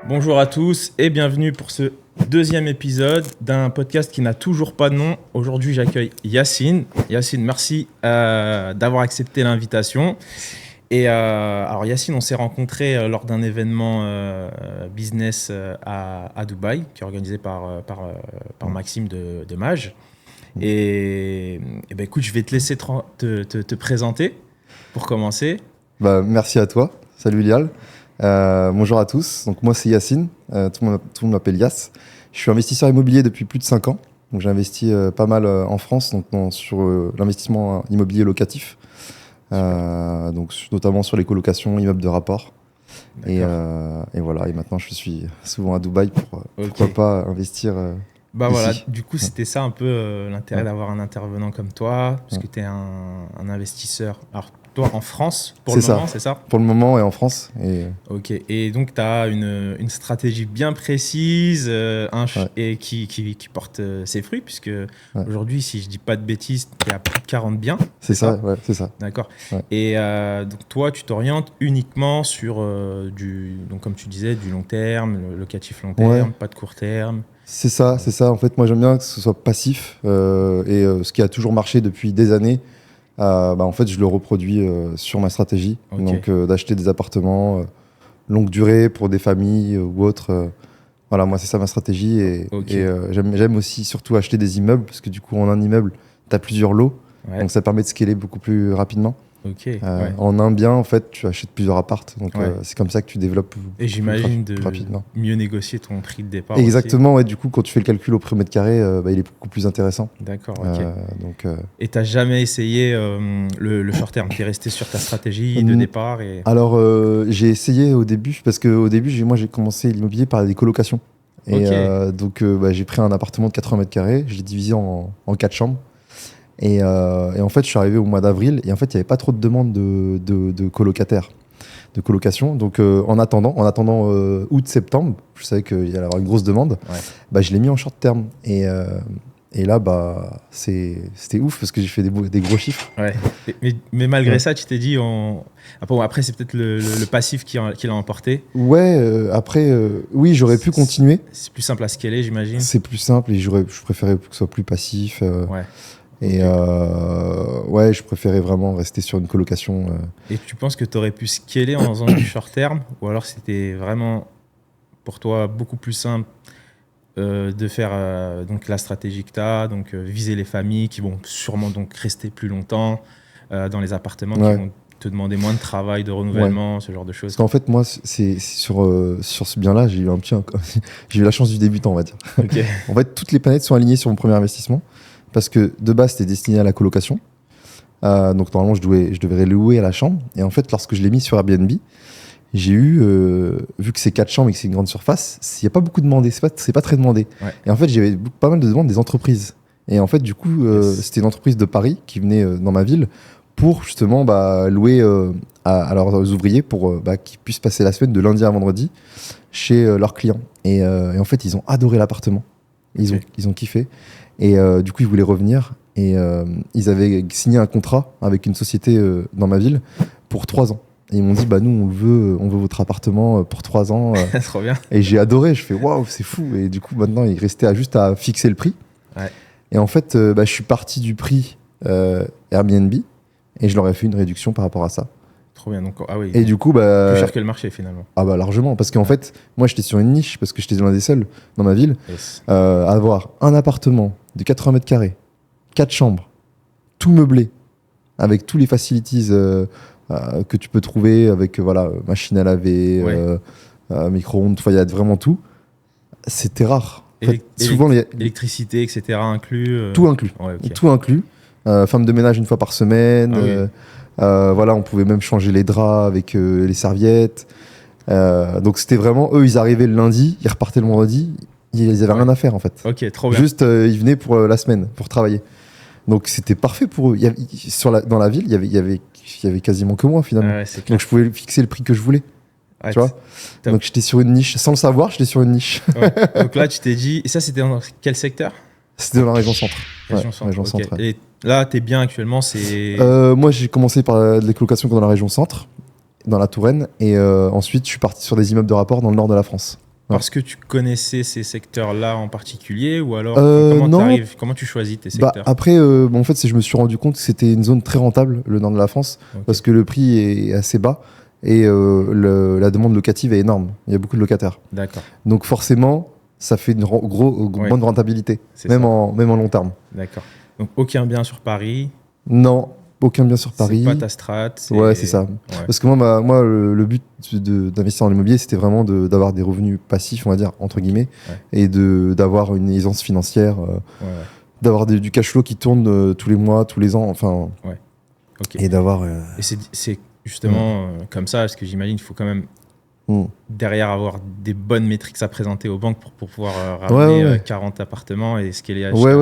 Bonjour à tous et bienvenue pour ce deuxième épisode d'un podcast qui n'a toujours pas de nom. Aujourd'hui, j'accueille Yacine. Yacine, merci d'avoir accepté l'invitation. Alors Yacine, on s'est rencontrés lors d'un événement business à Dubaï, qui est organisé par Maxime de Mage. Et écoute, je vais te laisser te présenter pour commencer. Merci à toi. Salut Lial. Bonjour à tous. Donc moi c'est Yacine. Tout le monde m'appelle Yass. Je suis investisseur immobilier depuis plus de 5 ans. Donc j'ai investi pas mal en France sur l'investissement immobilier locatif. Notamment sur les colocations, immeubles de rapport. Et voilà. Et maintenant je suis souvent à Dubaï pour pourquoi pas investir. Voilà, ici. du coup, c'était ça un peu l'intérêt d'avoir un intervenant comme toi, parce que tu es un investisseur. Alors, toi, en France, pour le moment, c'est ça ? Pour le moment, et en France. Ok, et donc tu as une stratégie bien précise et qui porte ses fruits, puisque aujourd'hui, si je dis pas de bêtises, tu es à plus de 40 biens. C'est ça, ouais, c'est ça. D'accord. Ouais. Et donc toi, tu t'orientes uniquement sur donc comme tu disais, du long terme, le locatif long terme, pas de court terme. C'est ça. En fait, moi, j'aime bien que ce soit passif. Ce qui a toujours marché depuis des années, en fait, je le reproduis sur ma stratégie. Okay. Donc, d'acheter des appartements longue durée pour des familles ou autres. Voilà, moi, c'est ça ma stratégie. Et j'aime aussi surtout acheter des immeubles, parce que du coup, en un immeuble, tu as plusieurs lots. Ouais. Donc, ça permet de scaler beaucoup plus rapidement. Okay, en un bien, en fait, tu achètes plusieurs appartes. Donc, c'est comme ça que tu développes. Et j'imagine rapidement. Mieux négocier ton prix de départ. Exactement, ouais. Du coup, quand tu fais le calcul au prix au mètre carré, il est beaucoup plus intéressant. D'accord, ok. Et tu n'as jamais essayé le short terme ? Tu es resté sur ta stratégie de départ Alors, j'ai essayé au début, parce qu'au début, j'ai commencé l'immobilier par des colocations. Et j'ai pris un appartement de 80 mètres carrés, je l'ai divisé en 4 chambres. Et en fait, je suis arrivé au mois d'avril et en fait, il n'y avait pas trop de demandes de colocataires, de colocation. Donc, en attendant août-septembre, je savais qu'il y allait avoir une grosse demande. Ouais. Je l'ai mis en short terme. Et là, c'était ouf parce que j'ai fait des gros chiffres. Ouais. Mais malgré ça, tu t'es dit, après, c'est peut-être le passif qui l'a emporté. Ouais, oui, j'aurais pu continuer. C'est plus simple à scaler, j'imagine. C'est plus simple et je préférais que ce soit plus passif. Ouais. Et je préférais vraiment rester sur une colocation. Et tu penses que tu aurais pu scaler en faisant du short terme, ou alors c'était vraiment pour toi beaucoup plus simple de faire donc la stratégie que tu as, donc viser les familles qui vont sûrement donc rester plus longtemps dans les appartements, qui vont te demander moins de travail, de renouvellement, ce genre de choses. Parce qu'en fait, moi, c'est sur ce bien-là, j'ai eu la chance du débutant, on va dire. Okay. En fait, toutes les planètes sont alignées sur mon premier investissement. Parce que de base, c'était destiné à la colocation. Donc normalement, je devais louer à la chambre. Et en fait, lorsque je l'ai mis sur Airbnb, j'ai eu, vu que c'est 4 chambres et que c'est une grande surface, il n'y a pas beaucoup demandé, c'est pas très demandé. Ouais. Et en fait, j'avais pas mal de demandes des entreprises. Et en fait, du coup, c'était une entreprise de Paris qui venait dans ma ville pour justement louer à leurs ouvriers pour qu'ils puissent passer la semaine de lundi à vendredi chez leurs clients. Et en fait, ils ont adoré l'appartement. Ils ont kiffé. Et du coup, ils voulaient revenir. Et ils avaient signé un contrat avec une société dans ma ville pour 3 ans. Et ils m'ont dit, nous, on veut votre appartement pour 3 ans. Trop bien. Et j'ai adoré. Je fais, waouh, c'est fou. Et du coup, maintenant, il restait juste à fixer le prix. Ouais. Et en fait, je suis parti du prix Airbnb et je leur ai fait une réduction par rapport à ça. Trop bien. Donc, ah oui. Et du coup, plus cher que le marché finalement. Largement. Parce qu'en fait, moi, j'étais sur une niche parce que j'étais l'un des seuls dans ma ville à avoir un appartement de 80 mètres carrés, 4 chambres, tout meublé, avec tous les facilities que tu peux trouver, avec machine à laver, micro-ondes, il y a vraiment tout. C'était rare. Souvent, électricité, etc. inclus. Tout inclus. Ouais, okay. Tout inclus. Femme de ménage une fois par semaine. On pouvait même changer les draps avec les serviettes. Donc c'était vraiment, eux, ils arrivaient le lundi, ils repartaient le vendredi. Ils avaient rien à faire en fait. Ok, trop bien. Juste, ils venaient pour la semaine, pour travailler. Donc c'était parfait pour eux. Dans la ville, il y avait quasiment que moi finalement. Donc je pouvais fixer le prix que je voulais. Ouais, tu vois. Donc j'étais sur une niche. Sans le savoir, j'étais sur une niche. Donc là, tu t'es dit. Et ça, c'était dans quel secteur ? C'était dans la région centre. Région centre. Et là, t'es bien actuellement, c'est. Moi, j'ai commencé par les colocations dans la région centre, dans la Touraine, et ensuite, je suis parti sur des immeubles de rapport dans le nord de la France. parce que tu connaissais ces secteurs-là en particulier ou alors non. comment tu choisis tes Bah, secteurs? après, en fait, je me suis rendu compte que c'était une zone très rentable, le nord de la France, Ok. parce que le prix est assez bas et la demande locative est énorme. Il y a beaucoup de locataires. D'accord, Donc forcément, ça fait une Ouais. bonne rentabilité, c'est même ça. même en long terme. D'accord. Donc aucun bien sur Paris, Non, aucun bien sur c'est pas Paris. ta strat. Ouais, c'est ça. Ouais. Parce que moi le but d'investir dans l'immobilier, c'était vraiment d'avoir des revenus passifs, on va dire, entre guillemets, Ouais. et d'avoir une aisance financière, Ouais, ouais. d'avoir du cash flow qui tourne tous les mois, tous les ans, enfin, Ok. et d'avoir... Et c'est justement comme ça, parce que j'imagine qu'il faut quand même derrière avoir des bonnes métriques à présenter aux banques pour pouvoir ramener Ouais. 40 appartements et scaler Ouais,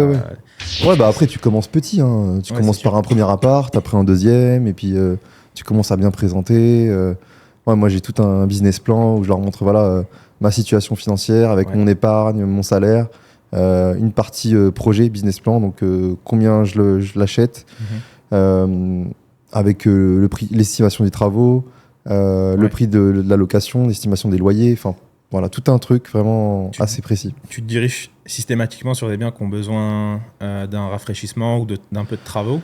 jusqu'à... Ouais, bah après, tu commences petit. Hein. Tu Ouais, commences c'est sûr. par un premier appart, après un deuxième, et puis tu commences à bien présenter. Ouais, moi, j'ai tout un business plan où je leur montre voilà, ma situation financière avec Ouais. mon épargne, mon salaire, une partie projet, business plan, donc combien je l'achète, Mhm. avec le prix, l'estimation des travaux, le Ouais. prix de la location, l'estimation des loyers, enfin, voilà, tout un truc vraiment Tu- assez précis. Tu te diriges systématiquement sur des biens qui ont besoin d'un rafraîchissement ou d'un peu de travaux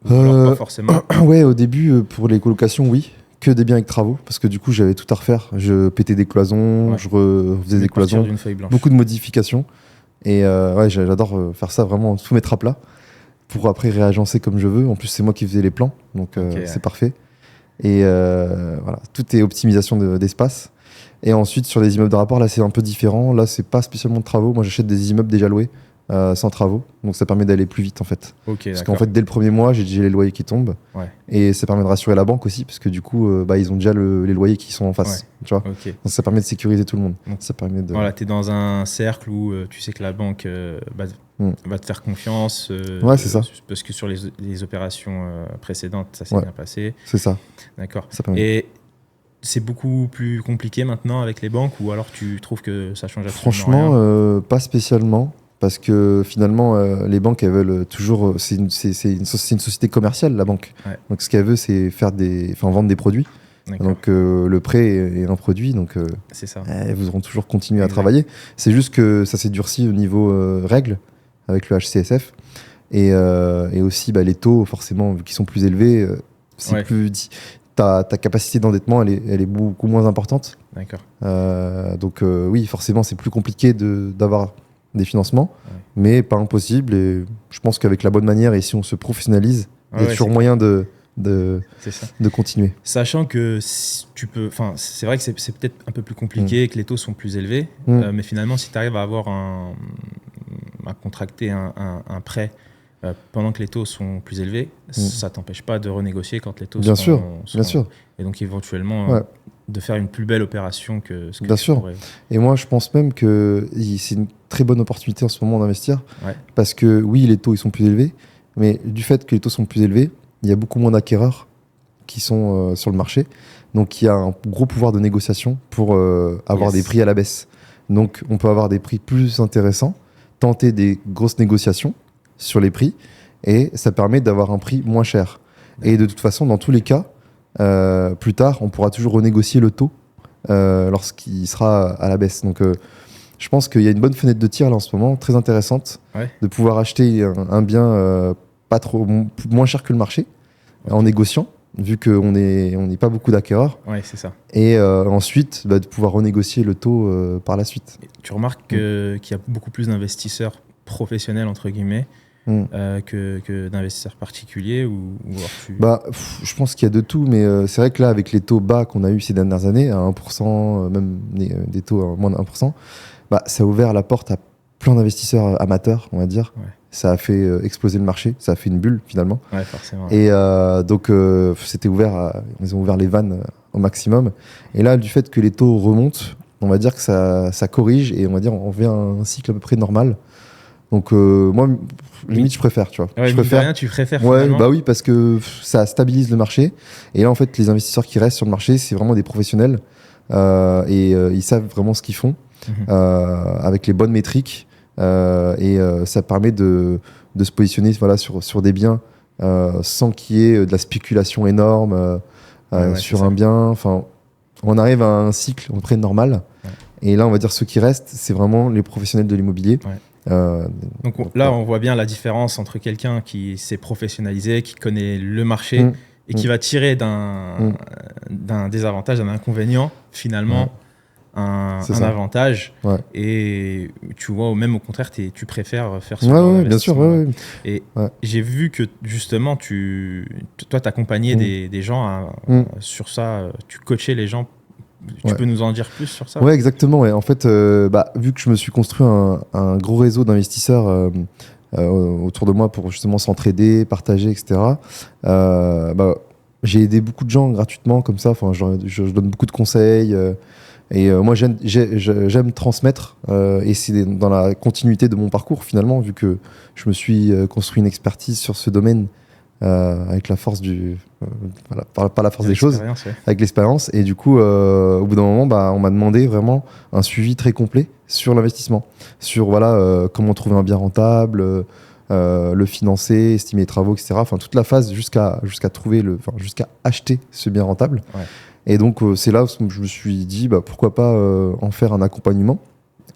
ou alors pas forcément? Ouais, au début, pour les colocations, oui. Que des biens avec travaux, parce que du coup, j'avais tout à refaire. Je pétais des cloisons, Ouais. je refaisais des Partir cloisons, d'une feuille blanche. beaucoup de modifications. Et ouais, j'adore faire ça vraiment, tout mettre à plat pour après réagencer comme je veux. En plus, c'est moi qui faisais les plans, donc Ok, c'est parfait. Et voilà, tout est optimisation d'espace. Et ensuite, sur les immeubles de rapport, là, c'est un peu différent. Là, c'est pas spécialement de travaux. Moi, j'achète des immeubles déjà loués, sans travaux. Donc, ça permet d'aller plus vite, en fait. Ok, Parce qu'en d'accord. fait, dès le premier mois, j'ai déjà les loyers qui tombent. Ouais. Et ça permet de rassurer la banque aussi, parce que du coup, bah, ils ont déjà les loyers qui sont en face. Tu vois. Ok. Donc, ça permet de sécuriser tout le monde. Donc, Ça permet de... Voilà, tu es dans un cercle où tu sais que la banque va te faire confiance. Ouais, c'est ça. Parce que sur les opérations précédentes, ça s'est Ouais. bien passé. C'est ça. D'accord. Ça permet. Et c'est beaucoup plus compliqué maintenant avec les banques ou alors tu trouves que ça change absolument Franchement, rien? pas spécialement. Parce que finalement, les banques, elles veulent toujours. C'est une société commerciale, la banque. Ouais. Donc, ce qu'elle veut, c'est vendre des produits. D'accord. Donc, le prêt est un produit. Donc, C'est ça. elles voudront toujours continuer à Exact. travailler. C'est juste que ça s'est durci au niveau règles avec le HCSF. Et aussi, bah, les taux, forcément, vu qu'ils sont plus élevés, c'est Ouais. plus. Ta capacité d'endettement, elle est beaucoup moins importante. D'accord. Donc, oui, forcément, c'est plus compliqué d'avoir des financements, Ouais. mais pas impossible. Et je pense qu'avec la bonne manière et si on se professionnalise, il y a toujours moyen de C'est ça. continuer. Sachant que si tu peux, enfin, c'est vrai que c'est peut-être un peu plus compliqué, que les taux sont plus élevés, mais finalement, si tu arrives à avoir à contracter un prêt pendant que les taux sont plus élevés, ça t'empêche pas de renégocier quand les taux Bien sûr. Et donc éventuellement de faire une plus belle opération que ce que Bien tu sûr. pourrais. Et moi, je pense même que c'est une très bonne opportunité en ce moment d'investir, Ouais. parce que oui, les taux ils sont plus élevés, mais du fait que les taux sont plus élevés, il y a beaucoup moins d'acquéreurs qui sont sur le marché. Donc, il y a un gros pouvoir de négociation pour avoir des prix à la baisse. Donc, on peut avoir des prix plus intéressants, tenter des grosses négociations sur les prix, et ça permet d'avoir un prix moins cher. Et de toute façon, dans tous les cas, plus tard, on pourra toujours renégocier le taux lorsqu'il sera à la baisse. Donc, je pense qu'il y a une bonne fenêtre de tir là en ce moment, très intéressante, de pouvoir acheter un bien pas trop moins cher que le marché en négociant, vu qu'on n'est pas beaucoup d'acquéreurs. Ouais, c'est ça. Et ensuite, de pouvoir renégocier le taux par la suite. Et tu remarques qu'il y a beaucoup plus d'investisseurs professionnels, entre guillemets, que d'investisseurs particuliers je pense qu'il y a de tout, mais c'est vrai que là, avec les taux bas qu'on a eu ces dernières années, à 1%, même des taux à moins de 1%, ça a ouvert la porte à plein d'investisseurs amateurs, on va dire. Ouais. Ça a fait exploser le marché, ça a fait une bulle finalement. Ouais, forcément. Et donc, c'était ouvert, ils ont ouvert les vannes au maximum. Et là, du fait que les taux remontent, on va dire que ça corrige et on va dire on revient à un cycle à peu près normal. Donc, moi, limite, je préfère, tu vois. Ouais, je préfère. Rien, tu préfères Ouais, finalement. bah oui, parce que ça stabilise le marché. Et là, en fait, les investisseurs qui restent sur le marché, c'est vraiment des professionnels et ils savent vraiment ce qu'ils font avec les bonnes métriques. Ça permet de se positionner sur des biens sans qu'il y ait de la spéculation énorme sur un bien. Enfin, on arrive à un cycle à peu près normal. Et là, on va dire ceux qui restent, c'est vraiment les professionnels de l'immobilier. Ouais. Donc là, on voit bien la différence entre quelqu'un qui s'est professionnalisé, qui connaît le marché et qui va tirer d'un désavantage, d'un inconvénient, finalement, un avantage. Ouais. Et tu vois, ou même au contraire, tu préfères faire ce Ouais, genre ouais, bien sûr. d'investissement. Ouais. Et j'ai vu que justement, toi, tu accompagnais des gens sur ça, tu coachais les gens. Tu peux nous en dire plus sur ça? Ouais, exactement. Ouais. En fait, vu que je me suis construit un gros réseau d'investisseurs autour de moi pour justement s'entraider, partager, etc., j'ai aidé beaucoup de gens gratuitement comme ça. Enfin, je donne beaucoup de conseils. Moi, j'aime transmettre et c'est dans la continuité de mon parcours finalement, vu que je me suis construit une expertise sur ce domaine avec la force pas la force des choses, avec l'expérience. Et du coup, au bout d'un moment, on m'a demandé vraiment un suivi très complet sur l'investissement, sur comment trouver un bien rentable, le financer, estimer les travaux, etc. Enfin, toute la phase jusqu'à acheter ce bien rentable. Ouais. Et donc, c'est là où je me suis dit, pourquoi pas en faire un accompagnement.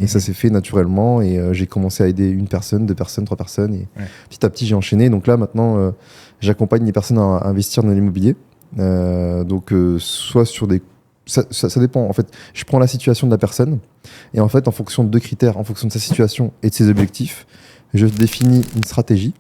Et ça s'est fait naturellement. Et j'ai commencé à aider 1 personne, 2 personnes, 3 personnes. Et petit à petit, j'ai enchaîné. Donc là, maintenant, j'accompagne les personnes à investir dans l'immobilier. Soit sur des... Ça dépend. En fait, je prends la situation de la personne. Et en fait, en fonction de 2 critères, en fonction de sa situation et de ses objectifs, je définis une stratégie.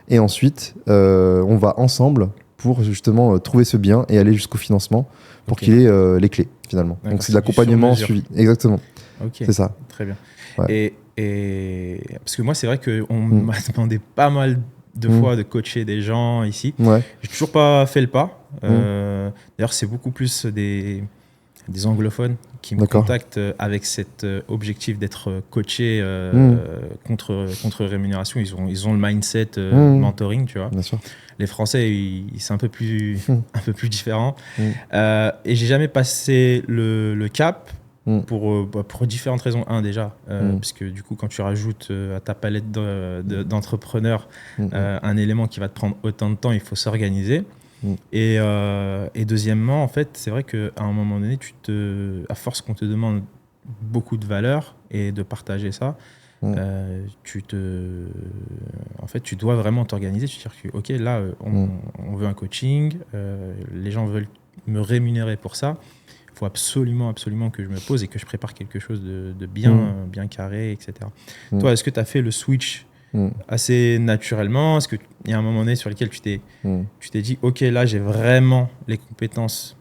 Et ensuite, on va ensemble pour justement trouver ce bien et aller jusqu'au financement pour qu'il ait les clés finalement. D'accord, donc c'est de l'accompagnement suivi. Exactement. Okay. C'est ça. Très bien. Ouais. Et parce que moi, c'est vrai qu'on m'a demandé pas mal de fois de coacher des gens ici. Ouais. J'ai toujours pas fait le pas. D'ailleurs, c'est beaucoup plus des anglophones qui me contactent avec cet objectif d'être coaché contre rémunération. Ils ont le mindset mentoring, tu vois. Bien sûr. Les Français, c'est un peu plus différent. Et j'ai jamais passé le cap pour différentes raisons. Déjà, parce que du coup, quand tu rajoutes à ta palette d'entrepreneurs un élément qui va te prendre autant de temps, il faut s'organiser. Et deuxièmement, en fait, c'est vrai qu'à un moment donné, à force qu'on te demande beaucoup de valeur et de partager ça, tu dois vraiment t'organiser. Tu te dis que, OK, là, on veut un coaching, les gens veulent me rémunérer pour ça. Il faut absolument que je me pose et que je prépare quelque chose de bien carré, etc. Toi, est-ce que tu as fait le switch assez naturellement? Est-ce qu'il y a un moment donné sur lequel tu t'es dit, OK, là, j'ai vraiment les compétences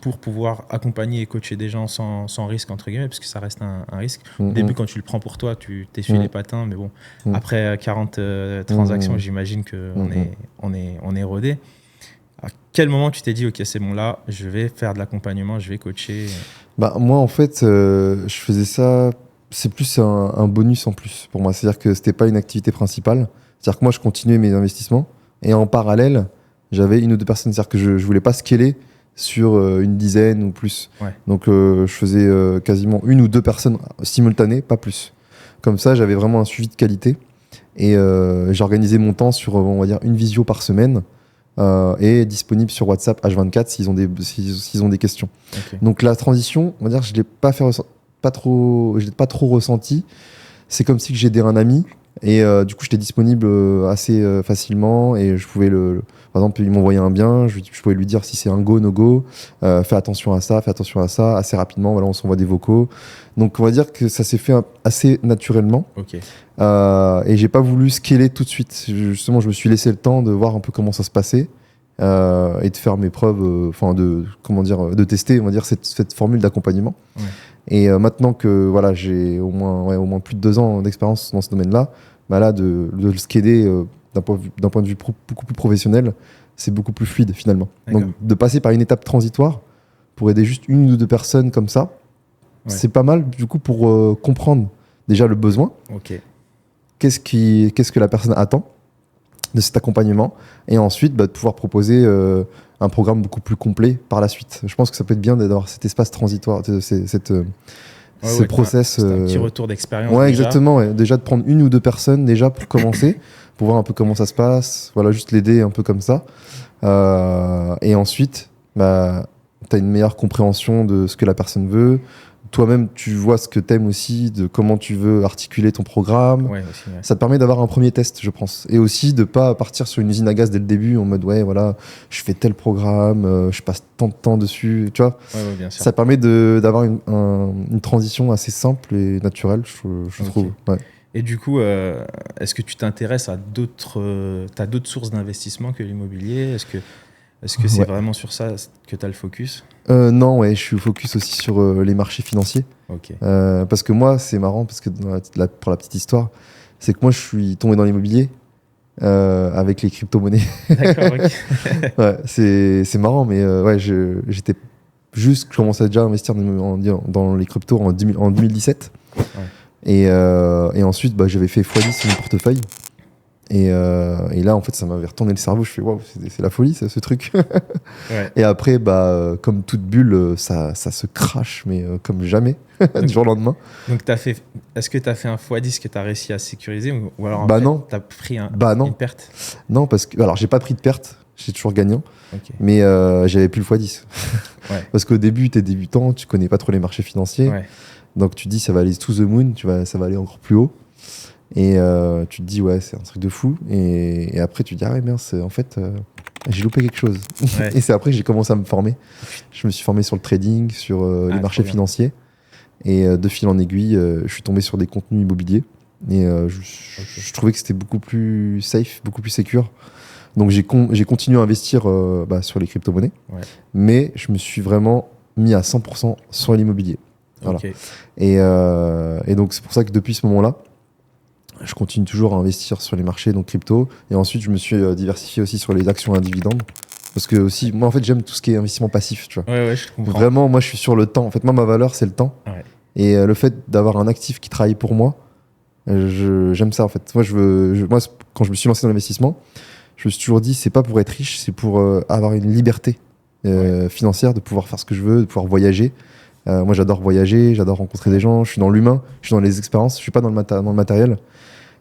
pour pouvoir accompagner et coacher des gens sans risque, entre guillemets, parce que ça reste un risque. Au début, quand tu le prends pour toi, tu t'essuies les patins, mais bon, après 40 transactions, j'imagine qu'on est rodé. À quel moment tu t'es dit, OK, c'est bon, là, je vais faire de l'accompagnement, je vais coacher? Moi, en fait, je faisais ça, c'est plus un bonus en plus pour moi. C'est-à-dire que c'était pas une activité principale. C'est-à-dire que moi, je continuais mes investissements et en parallèle, j'avais 1 ou 2 personnes. C'est-à-dire que je voulais pas scaler sur une dizaine ou plus. Ouais. Donc, je faisais quasiment 1 ou 2 personnes simultanées, pas plus. Comme ça, j'avais vraiment un suivi de qualité et j'organisais mon temps sur, on va dire, 1 visio par semaine. Et disponible sur WhatsApp H24 s'ils ont des questions. Okay. Donc la transition, on va dire, je l'ai pas trop ressenti. C'est comme si j'ai aidé un ami et du coup j'étais disponible assez facilement et je pouvais par exemple il m'envoyait un bien, je pouvais lui dire si c'est un go no go, fais attention à ça assez rapidement. Voilà, on s'envoie des vocaux. Donc on va dire que ça s'est fait assez naturellement. Okay. Et j'ai pas voulu scaler tout de suite. Justement, je me suis laissé le temps de voir un peu comment ça se passait et de faire mes preuves, de tester, on va dire, cette formule d'accompagnement. Ouais. Et maintenant que voilà, j'ai au moins plus de 2 ans d'expérience dans ce domaine-là, là, de le scaler d'un point de vue beaucoup plus professionnel, c'est beaucoup plus fluide finalement. D'accord. Donc de passer par une étape transitoire pour aider juste 1 ou 2 personnes comme ça, c'est pas mal du coup pour comprendre déjà le besoin. Okay. Qu'est-ce que la personne attend de cet accompagnement et ensuite de pouvoir proposer un programme beaucoup plus complet par la suite. Je pense que ça peut être bien d'avoir cet espace transitoire, ce process. C'est un petit retour d'expérience. Ouais, déjà. exactement. Ouais. Déjà de prendre 1 ou 2 personnes déjà pour commencer, pour voir un peu comment ça se passe. Voilà, juste l'aider un peu comme ça. Et ensuite, t'as une meilleure compréhension de ce que la personne veut. Toi-même, tu vois ce que t'aimes aussi, de comment tu veux articuler ton programme. Ouais, aussi, ouais. Ça te permet d'avoir un premier test, je pense. Et aussi de pas partir sur une usine à gaz dès le début en mode ouais, voilà, je fais tel programme, je passe tant de temps dessus, tu vois. Ouais, bien sûr. Ça permet d'avoir une transition assez simple et naturelle, je trouve. Ouais. Et du coup, est-ce que tu t'intéresses à t'as d'autres sources d'investissement que l'immobilier? Est-ce que c'est vraiment sur ça que tu as le focus? Non, ouais, je suis focus aussi sur les marchés financiers. Ok. Parce que moi, c'est marrant, parce que pour la petite histoire, c'est que moi, je suis tombé dans l'immobilier avec les crypto-monnaies. D'accord, ok. Ouais, c'est marrant, mais ouais, j'étais juste, je commençais déjà à investir dans les cryptos en 2017. Ouais. Et ensuite, bah, j'avais fait x10 sur mon portefeuille. Et là, en fait, ça m'avait retourné le cerveau. Je fais, waouh, c'est la folie, ce truc. Ouais. Et après, bah, comme toute bulle, ça se crache, mais comme jamais, du jour au lendemain. Donc, est-ce que tu as fait un x10 que tu as réussi à sécuriser ou alors en Bah fait, non. tu as pris non. une perte? Non, parce que, alors, j'ai pas pris de perte, j'étais toujours gagnant, Ok. mais j'avais plus le x10. Ouais. Parce qu'au début, t'es débutant, tu connais pas trop les marchés financiers. Ouais. Donc, tu te dis, ça va aller to the moon, ça va aller encore plus haut. Et tu te dis, ouais, c'est un truc de fou. Et après, tu te dis, ah ouais, mince, en fait, j'ai loupé quelque chose. Ouais. Et c'est après que j'ai commencé à me former. Je me suis formé sur le trading, sur les marchés financiers. Et de fil en aiguille, je suis tombé sur des contenus immobiliers. Et je trouvais que c'était beaucoup plus safe, beaucoup plus secure. Donc j'ai continué à investir sur les crypto-monnaies. Ouais. Mais je me suis vraiment mis à 100% sur l'immobilier. Voilà. Ok. Et donc c'est pour ça que depuis ce moment-là, je continue toujours à investir sur les marchés, donc crypto. Et ensuite, je me suis diversifié aussi sur les actions à dividendes. Parce que aussi, moi, en fait, j'aime tout ce qui est investissement passif, tu vois. Ouais, je comprends. Vraiment, moi, je suis sur le temps. En fait, moi, ma valeur, c'est le temps. Ouais. Et le fait d'avoir un actif qui travaille pour moi, j'aime ça, en fait. Moi, quand je me suis lancé dans l'investissement, je me suis toujours dit, c'est pas pour être riche, c'est pour avoir une liberté financière, de pouvoir faire ce que je veux, de pouvoir voyager. Moi, j'adore voyager, j'adore rencontrer des gens, je suis dans l'humain, je suis dans les expériences, je suis pas dans le matériel.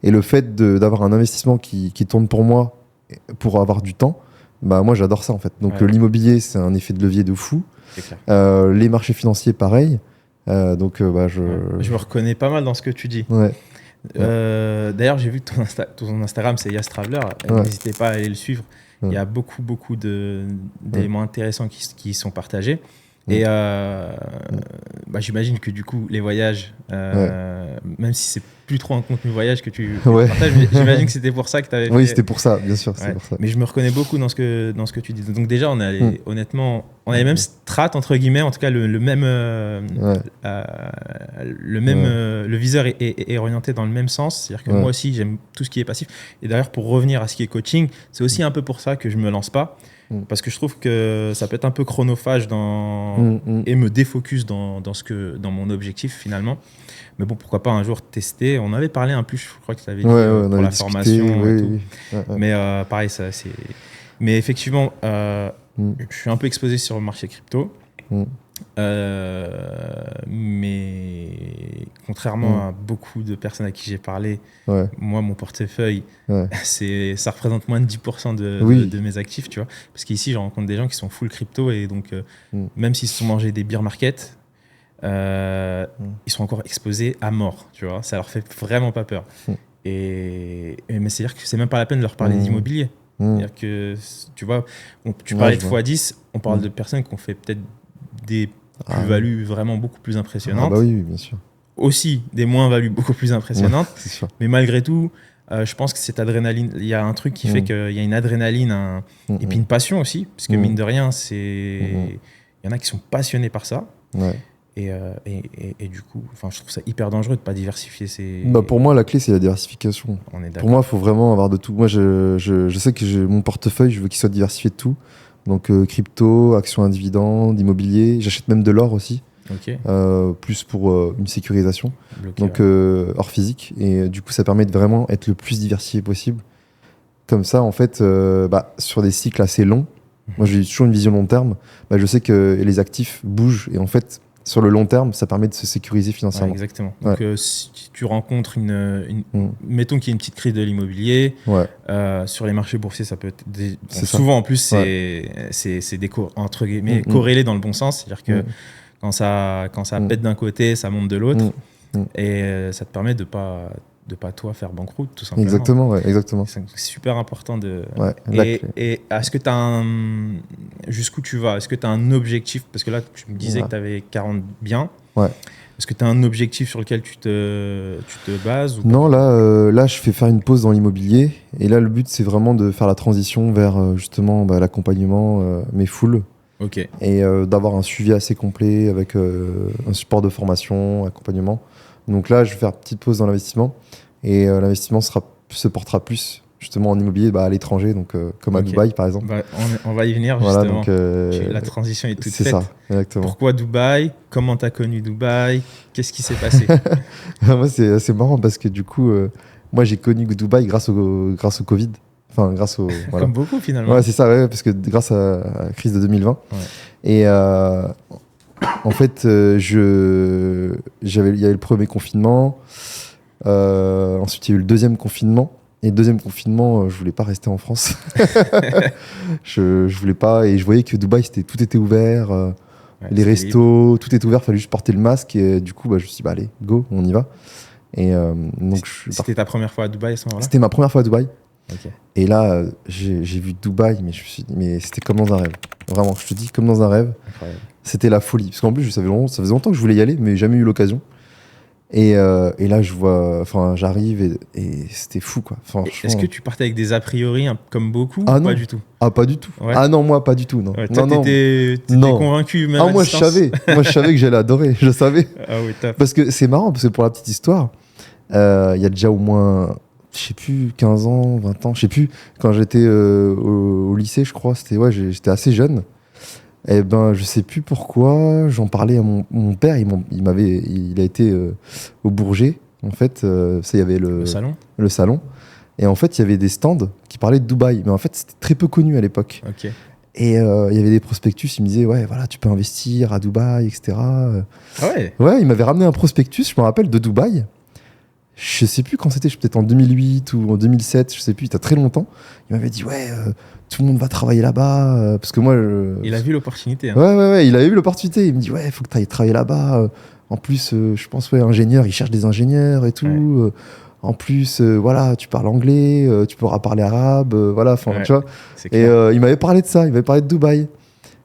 Et le fait d'avoir un investissement qui tourne pour moi, pour avoir du temps, bah moi j'adore ça en fait. Donc l'immobilier, c'est un effet de levier de fou. C'est clair. Les marchés financiers, pareil. Donc je me reconnais pas mal dans ce que tu dis. Ouais. D'ailleurs, j'ai vu que ton Instagram, c'est Yas Traveler. N'hésitez pas à aller le suivre. Il y a beaucoup d'éléments intéressants qui sont partagés. Et j'imagine que du coup, les voyages, même si c'est plus trop un contenu voyage que tu partages, mais j'imagine que c'était pour ça que tu avais fait. Oui, c'était pour ça, bien sûr. Pour ça. Mais je me reconnais beaucoup dans ce que tu dis. Donc déjà, on a honnêtement, on a les mêmes strates, entre guillemets, en tout cas le même, le viseur est orienté dans le même sens. C'est-à-dire que moi aussi, j'aime tout ce qui est passif. Et d'ailleurs, pour revenir à ce qui est coaching, c'est aussi un peu pour ça que je me lance pas. Parce que je trouve que ça peut être un peu chronophage et me défocus dans mon objectif finalement. Mais bon, pourquoi pas un jour tester. On avait parlé un peu, je crois que tu avais dit, pour la formation et tout. Mais pareil, ça c'est. Mais effectivement, je suis un peu exposé sur le marché crypto. Mais contrairement à beaucoup de personnes à qui j'ai parlé, moi, mon portefeuille, ça représente moins de 10% de mes actifs, tu vois. Parce qu'ici, je rencontre des gens qui sont full crypto et donc, même s'ils se sont mangés des bear market, ils sont encore exposés à mort, tu vois. Ça leur fait vraiment pas peur. Mais c'est-à-dire que c'est même pas la peine de leur parler d'immobilier. C'est-à-dire que, tu vois, tu parlais de x10, on parle de personnes qui ont fait peut-être des plus-values vraiment beaucoup plus impressionnantes. Ah bah oui, bien sûr. Aussi des moins-values beaucoup plus impressionnantes. C'est sûr. Mais malgré tout, je pense que cette adrénaline, il y a un truc qui fait qu'il y a une adrénaline et puis une passion aussi, parce que mine de rien, il y en a qui sont passionnés par ça. Et du coup, je trouve ça hyper dangereux de ne pas diversifier ses... pour moi, la clé, c'est la diversification. On est d'accord. Pour moi, il faut vraiment avoir de tout. Moi, je sais que mon portefeuille, je veux qu'il soit diversifié de tout. Donc, crypto, actions à dividendes, immobilier. J'achète même de l'or aussi. Plus pour une sécurisation. Donc, hors physique. Et du coup, ça permet de vraiment être le plus diversifié possible. Comme ça, en fait, sur des cycles assez longs, moi, j'ai toujours une vision long terme. Je sais que les actifs bougent. Et en fait, sur le long terme, ça permet de se sécuriser Ouais, financièrement. exactement. Donc, si tu rencontres mettons qu'il y ait une petite crise de l'immobilier, Ouais, sur les marchés boursiers, ça peut être c'est ça. souvent en plus, c'est entre guillemets corrélé dans le bon sens. C'est-à-dire que quand ça pète d'un côté, ça monte de l'autre. Et ça te permet de pas toi faire banqueroute, tout simplement. Exactement, ouais, exactement. C'est super important de. Ouais, et est-ce que tu as jusqu'où tu vas? Est-ce que tu as un objectif? Parce que là, tu me disais que tu avais 40 biens. Ouais. Est-ce que tu as un objectif sur lequel tu te bases ou Non, là, je fais faire une pause dans l'immobilier. Et là, le but, c'est vraiment de faire la transition vers justement l'accompagnement, mes foules. Ok. Et d'avoir un suivi assez complet avec un support de formation, accompagnement. Donc là, je vais faire une petite pause dans l'investissement. Et l'investissement se portera plus justement en immobilier à l'étranger, donc comme à Dubaï, par exemple. Bah, on va y venir, Voilà, justement. donc, La transition est toute c'est faite. ça, exactement. Pourquoi Dubaï? Comment tu as connu Dubaï? Qu'est-ce qui s'est passé? Moi, c'est assez marrant parce que du coup, moi, j'ai connu Dubaï grâce au Covid. Enfin, grâce au. Voilà. Comme beaucoup, finalement. Ouais, c'est ça, ouais, parce que grâce à la crise de 2020. Ouais. Et en fait, il y avait le premier confinement. Ensuite, il y a eu le deuxième confinement. Et le deuxième confinement, je voulais pas rester en France. je voulais pas. Et je voyais que Dubaï, tout était ouvert. Les restos, tout était ouvert. Il fallait juste porter le masque. Et du coup, je me suis dit, allez, go, on y va. Et donc, c'était ta première fois à Dubaï à ce moment-là? C'était ma première fois à Dubaï. Okay. Et là, j'ai vu Dubaï, mais je me suis dit, mais c'était comme dans un rêve. Vraiment, je te dis, comme dans un rêve. Incroyable. C'était la folie. Parce qu'en plus, ça faisait longtemps que je voulais y aller, mais jamais eu l'occasion. Et là, j'arrive et c'était fou, quoi. Est-ce que tu partais avec des a priori comme beaucoup ou non. Pas du tout. Ah, pas du tout. Ouais. Ah non, moi, pas du tout. Non. Ouais, toi, t'étais convaincu même à moi, distance. je savais que j'allais adorer. Je savais. Ah oui, top. Parce que c'est marrant, parce que pour la petite histoire, il y a déjà au moins, je sais plus, 15 ans, 20 ans, je sais plus, quand j'étais au lycée, je crois, j'étais assez jeune. Et ben, je sais plus pourquoi, j'en parlais à mon père, il a été au Bourget, en fait, il y avait le salon. Et en fait, il y avait des stands qui parlaient de Dubaï, mais en fait, c'était très peu connu à l'époque. Okay. Et il y avait des prospectus, il me disait, ouais, voilà, tu peux investir à Dubaï, etc. Ah ouais? Ouais, il m'avait ramené un prospectus, je me rappelle, de Dubaï. Je sais plus quand c'était, peut-être en 2008 ou en 2007, je sais plus, il y a très longtemps. Il m'avait dit, ouais, tout le monde va travailler là-bas. Parce que moi. Il a vu l'opportunité. Hein. Ouais, il avait vu l'opportunité. Il me dit, ouais, il faut que tu ailles travailler là-bas. En plus, je pense, ingénieur, il cherche des ingénieurs et tout. Ouais. En plus, voilà, tu parles anglais, tu pourras parler arabe, voilà, tu vois. Et il m'avait parlé de ça, il m'avait parlé de Dubaï.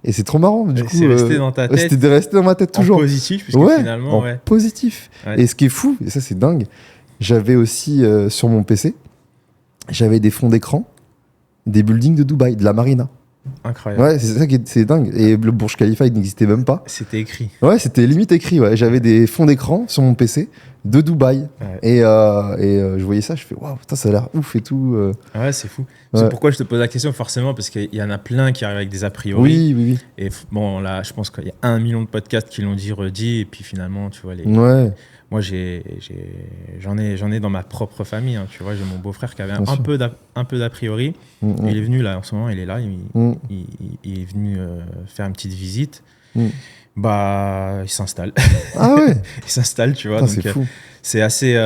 Et c'est trop marrant. Du coup, c'est resté dans ta tête. C'était resté dans ma tête toujours. En positif, puisque finalement. En positif. Ouais. Et ce qui est fou, et ça c'est dingue, j'avais aussi sur mon PC, j'avais des fonds d'écran, des buildings de Dubaï, de la marina. Incroyable. Ouais, c'est ça qui est dingue. Et le Burj Khalifa, il n'existait même pas. C'était écrit. Ouais, c'était limite écrit. Ouais. J'avais des fonds d'écran sur mon PC de Dubaï. Ouais. Et je voyais ça, je fais waouh, ça a l'air ouf et tout. Ouais, c'est fou. C'est pourquoi je te pose la question, forcément, parce qu'il y en a plein qui arrivent avec des a priori. Oui. Et bon, là, je pense qu'il y a 1 million de podcasts qui l'ont dit, redit, et puis finalement, tu vois, moi, j'en ai dans ma propre famille. Hein, tu vois, j'ai mon beau-frère qui avait un peu d'a priori. Il est venu là, en ce moment, il est là. Il est venu faire une petite visite. Il s'installe. Ah ouais. Il s'installe, tu vois. Putain, donc, c'est fou. C'est assez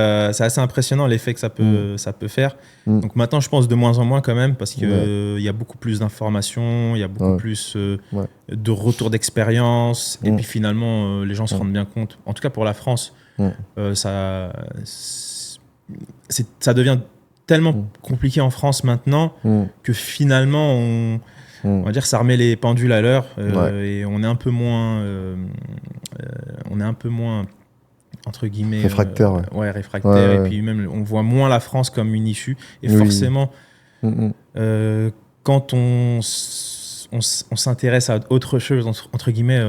impressionnant l'effet que ça peut faire. Donc maintenant, je pense de moins en moins quand même, parce qu'il y a beaucoup plus d'informations, il y a beaucoup plus de retours d'expérience. Et puis finalement, les gens se rendent bien compte, en tout cas pour la France, ça devient tellement compliqué en France maintenant que finalement, on va dire, ça remet les pendules à l'heure et on est un peu moins entre guillemets réfractaire. Réfractaire. Et puis même on voit moins la France comme une issue. Et forcément, quand on s'intéresse à autre chose, entre guillemets,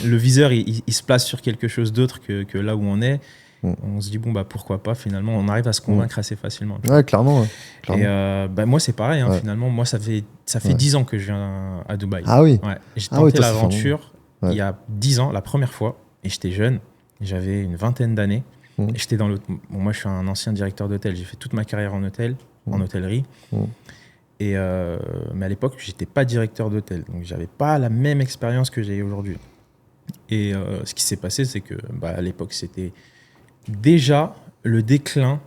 le viseur il se place sur quelque chose d'autre que là où on est. On se dit pourquoi pas, finalement on arrive à se convaincre assez facilement. Ouais, clairement. Et moi c'est pareil, hein, finalement moi ça fait 10 ans que je viens à Dubaï. Ah oui. J'ai tenté l'aventure il y a 10 ans, la première fois, et j'étais jeune, j'avais une vingtaine d'années, et j'étais dans moi je suis un ancien directeur d'hôtel, j'ai fait toute ma carrière en hôtel, en hôtellerie. Et mais à l'époque j'étais pas directeur d'hôtel, donc j'avais pas la même expérience que j'ai aujourd'hui. Et ce qui s'est passé, c'est que à l'époque, c'était déjà le déclin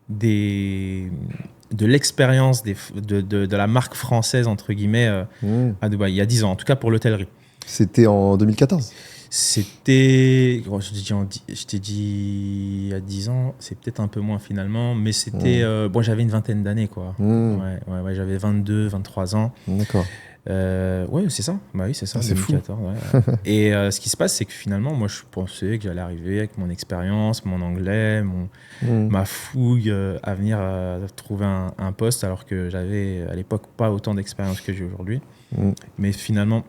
de l'expérience de la marque française, entre guillemets, à Dubaï, il y a 10 ans, en tout cas pour l'hôtellerie. C'était en 2014. C'était, je t'ai dit il y a 10 ans, c'est peut-être un peu moins finalement, mais c'était, j'avais une vingtaine d'années, quoi. Ouais, j'avais 22, 23 ans. D'accord. Ouais, c'est ça. Bah oui, c'est ça. C'est 2014, fou. Ouais. Et ce qui se passe, c'est que finalement, moi, je pensais que j'allais arriver avec mon expérience, mon anglais, ma fougue à venir trouver un poste, alors que j'avais à l'époque pas autant d'expérience que j'ai aujourd'hui. Mais finalement,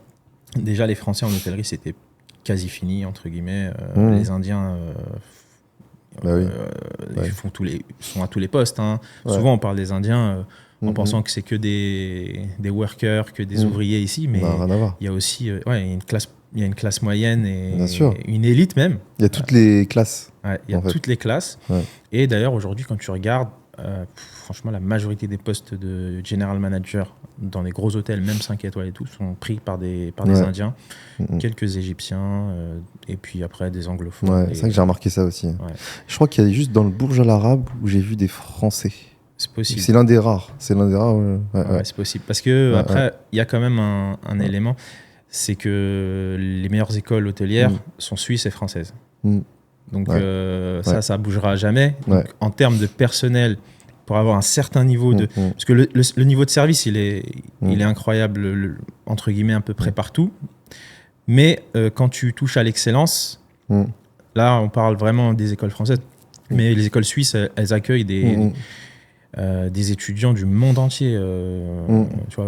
déjà, les Français en hôtellerie, c'était quasi fini, entre guillemets. Les Indiens sont à tous les postes. Hein. Souvent, on parle des Indiens en pensant que c'est que des workers, que des ouvriers ici, mais il y a aussi il y a une classe moyenne et une élite même. Il y a toutes les classes. Ouais, il y a toutes les classes. Ouais. Et d'ailleurs, aujourd'hui, quand tu regardes, franchement, la majorité des postes de general manager dans les gros hôtels, même 5 étoiles et tout, sont pris par des Indiens, quelques Égyptiens, et puis après des anglophones. Ouais, c'est vrai que j'ai remarqué ça aussi. Ouais. Je crois qu'il y a juste dans le Burj Al Arab où j'ai vu des Français. C'est possible. C'est l'un des rares. C'est possible. Parce que après, il y a quand même un élément, c'est que les meilleures écoles hôtelières sont suisses et françaises. Donc ça bougera jamais. Donc, en termes de personnel, pour avoir un certain niveau de... Parce que le niveau de service, il est incroyable, entre guillemets, à peu près partout. Mais quand tu touches à l'excellence, là, on parle vraiment des écoles françaises. Mais les écoles suisses, elles accueillent des étudiants du monde entier. Tu vois,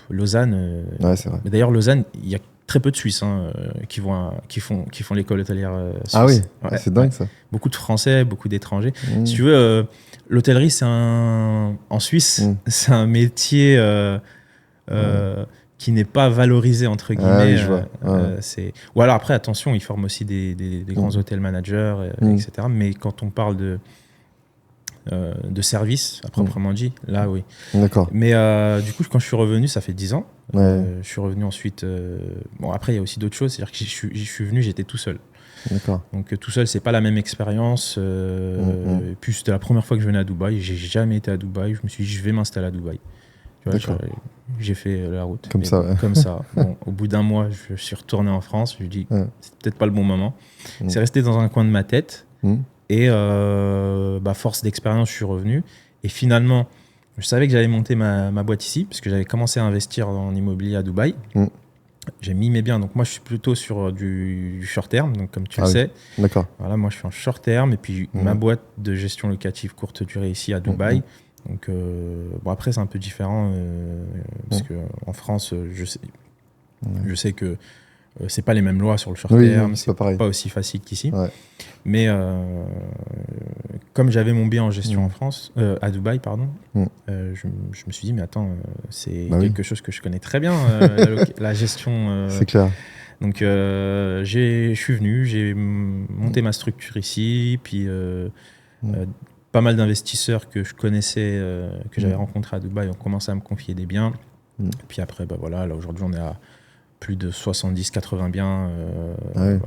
Lausanne... c'est vrai. Mais d'ailleurs, Lausanne, il y a très peu de Suisses qui font l'école hôtelière suisse. Ah oui, c'est dingue ça. Beaucoup de Français, beaucoup d'étrangers. Si tu veux, l'hôtellerie, en Suisse, c'est un métier qui n'est pas valorisé, entre guillemets. Je vois. Ou alors après, attention, ils forment aussi des grands hôtel managers, etc. Mais quand on parle de service, à proprement dit, là, oui. D'accord. Mais du coup, quand je suis revenu, ça fait 10 ans. Je suis revenu ensuite... après, il y a aussi d'autres choses. C'est-à-dire que je suis venu, j'étais tout seul. D'accord. Donc tout seul, c'est pas la même expérience. Et puis c'était la première fois que je venais à Dubaï. J'ai jamais été à Dubaï. Je me suis dit, je vais m'installer à Dubaï. Tu vois, j'ai fait la route. Comme ça. Comme ça. Bon, au bout d'un mois, je suis retourné en France. Je me dis, c'est peut-être pas le bon moment. C'est resté dans un coin de ma tête. Et force d'expérience, je suis revenu. Et finalement, je savais que j'allais monter ma boîte ici, parce que j'avais commencé à investir en immobilier à Dubaï. J'ai mis mes biens. Donc moi, je suis plutôt sur du short terme, donc comme tu le sais. D'accord. Voilà, moi, je suis en short terme. Et puis, ma boîte de gestion locative courte durée ici à Dubaï. Donc, après, c'est un peu différent, parce qu'en France, je sais que c'est pas les mêmes lois sur le short terme, c'est pas aussi facile qu'ici. Mais comme j'avais mon bien en gestion en France, à Dubaï, pardon, je me suis dit, mais attends, c'est quelque chose que je connais très bien, la gestion. C'est clair. Donc, je suis venu, j'ai monté ma structure ici, puis pas mal d'investisseurs que je connaissais, que j'avais rencontrés à Dubaï, ont commencé à me confier des biens. Puis après, là aujourd'hui, on est à plus de 70-80 biens.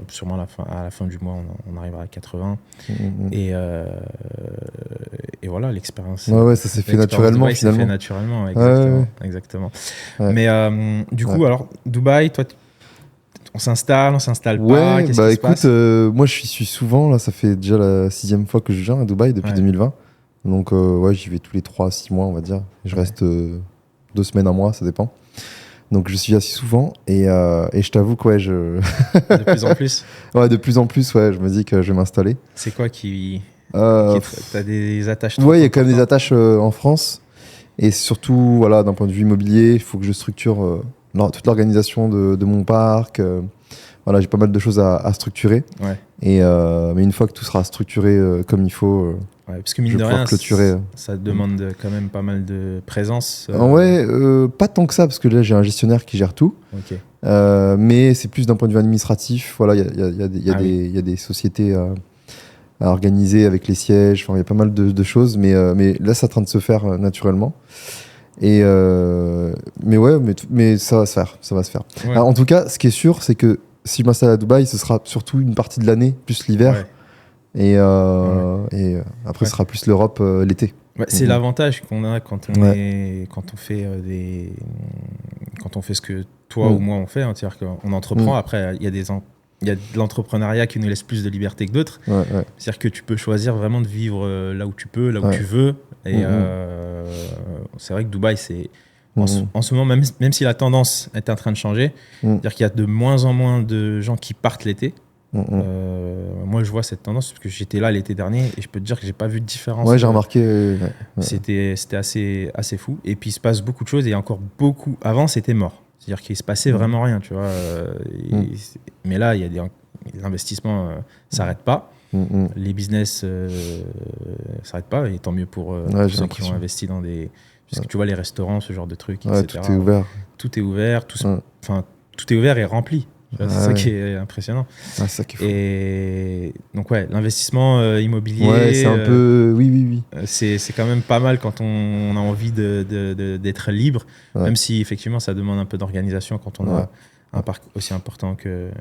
Sûrement à la fin du mois, on arrivera à 80. Et voilà, l'expérience. Ça s'est fait naturellement, Dubaï, finalement. Ça s'est fait naturellement, exactement. Mais du coup, alors, Dubaï, toi, on s'installe pas. Qu'est-ce qui se passe ? Moi, je suis souvent, là, ça fait déjà la 6e fois que je viens à Dubaï depuis 2020. Donc, j'y vais tous les 3 à 6 mois, on va dire. Je reste 2 semaines, 1 mois, ça dépend. Donc, je suis assez souvent et je t'avoue que De plus en plus. De plus en plus, je me dis que je vais m'installer. C'est quoi t'as des attaches? Il y a quand même des attaches en France. Et surtout, d'un point de vue immobilier, il faut que je structure toute l'organisation de mon parc. J'ai pas mal de choses à structurer. Mais une fois que tout sera structuré comme il faut, parce que mine de rien, clôturer. Ça demande quand même pas mal de présence. Pas tant que ça, parce que là j'ai un gestionnaire qui gère tout. Mais c'est plus d'un point de vue administratif. Il y a des sociétés à organiser avec les sièges. Il y a pas mal de choses, mais là c'est en train de se faire naturellement. Mais ça va se faire. Alors, en tout cas, ce qui est sûr, c'est que si je m'installe à Dubaï, ce sera surtout une partie de l'année, plus l'hiver. Ouais. Et après, ce sera plus l'Europe l'été. Ouais, c'est l'avantage qu'on a quand on fait ce que toi ou moi on fait, hein, c'est-à-dire qu'on entreprend. Après, il y a de l'entrepreneuriat qui nous laisse plus de liberté que d'autres. C'est-à-dire que tu peux choisir vraiment de vivre là où tu peux, là où tu veux. Et c'est vrai que Dubaï, c'est en ce moment, même si la tendance est en train de changer, c'est-à-dire qu'il y a de moins en moins de gens qui partent l'été. Moi, je vois cette tendance parce que j'étais là l'été dernier et je peux te dire que j'ai pas vu de différence. Ouais, j'ai remarqué. C'était assez fou. Et puis, il se passe beaucoup de choses et encore beaucoup. Avant, c'était mort. C'est-à-dire qu'il se passait vraiment rien, tu vois. Mais là, il y a les investissements s'arrêtent pas. Les business s'arrêtent pas. Et tant mieux pour ceux qui ont investi dans des. Parce que tu vois, les restaurants, ce genre de trucs, etc. Tout est ouvert. Tout est ouvert. Tout est ouvert et rempli. C'est ça qui est impressionnant. C'est ça qui est fou. Et donc, l'investissement immobilier. Ouais, c'est un peu. Oui. C'est quand même pas mal quand on a envie d'être libre, même si effectivement ça demande un peu d'organisation quand on a un parc aussi important que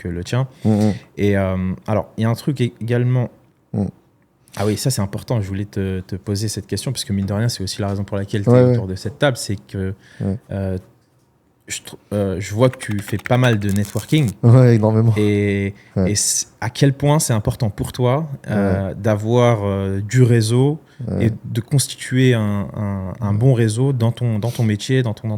le tien. Et alors, il y a un truc également. Ah oui, ça c'est important, je voulais te poser cette question, parce que mine de rien, c'est aussi la raison pour laquelle tu es autour de cette table, c'est que. Je vois que tu fais pas mal de networking. Ouais, énormément. Et à quel point c'est important pour toi d'avoir du réseau et de constituer un bon réseau dans ton métier, dans ton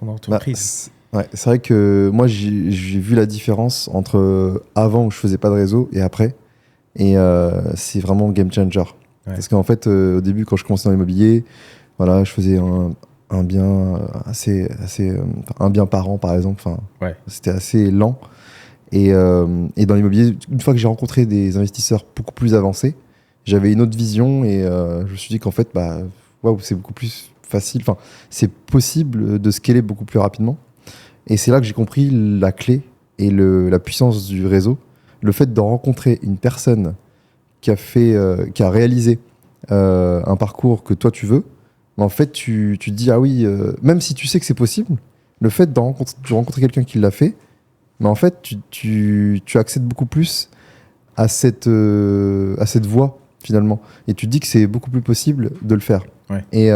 entreprise. C'est vrai que moi, j'ai vu la différence entre avant où je faisais pas de réseau et après. Et c'est vraiment game changer. Parce qu'en fait, au début, quand je commençais dans l'immobilier, voilà, je faisais un bien un bien par an, par exemple. C'était assez lent. Et dans l'immobilier, une fois que j'ai rencontré des investisseurs beaucoup plus avancés, j'avais une autre vision et je me suis dit qu'en fait, c'est beaucoup plus facile. Enfin, c'est possible de scaler beaucoup plus rapidement. Et c'est là que j'ai compris la clé et la puissance du réseau. Le fait de rencontrer une personne qui a réalisé un parcours que toi tu veux, mais en fait, tu te dis, ah oui, même si tu sais que c'est possible, le fait de rencontrer quelqu'un qui l'a fait, mais en fait, tu accèdes beaucoup plus à cette voie, finalement. Et tu te dis que c'est beaucoup plus possible de le faire. Et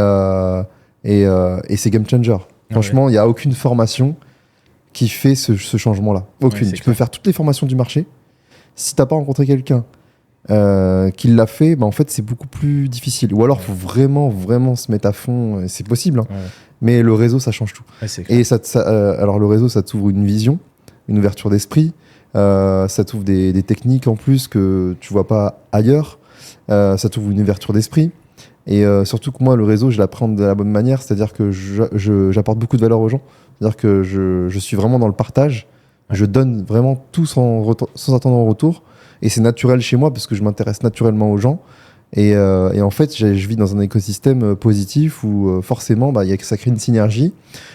c'est game changer. Franchement, il n'y a aucune formation qui fait ce changement-là. Aucune. Tu peux faire toutes les formations du marché. Si tu n'as pas rencontré quelqu'un qui l'a fait, en fait c'est beaucoup plus difficile, ou alors il faut vraiment se mettre à fond, c'est possible, mais le réseau ça change tout. Et alors le réseau ça t'ouvre une vision, une ouverture d'esprit, ça t'ouvre des techniques en plus que tu vois pas ailleurs, ça t'ouvre une ouverture d'esprit, et surtout que moi le réseau je l'apprends de la bonne manière, c'est-à-dire que j'apporte beaucoup de valeur aux gens, c'est-à-dire que je suis vraiment dans le partage, je donne vraiment tout sans attendre en retour. Et c'est naturel chez moi parce que je m'intéresse naturellement aux gens. Et en fait, je vis dans un écosystème positif où forcément, ça crée une synergie.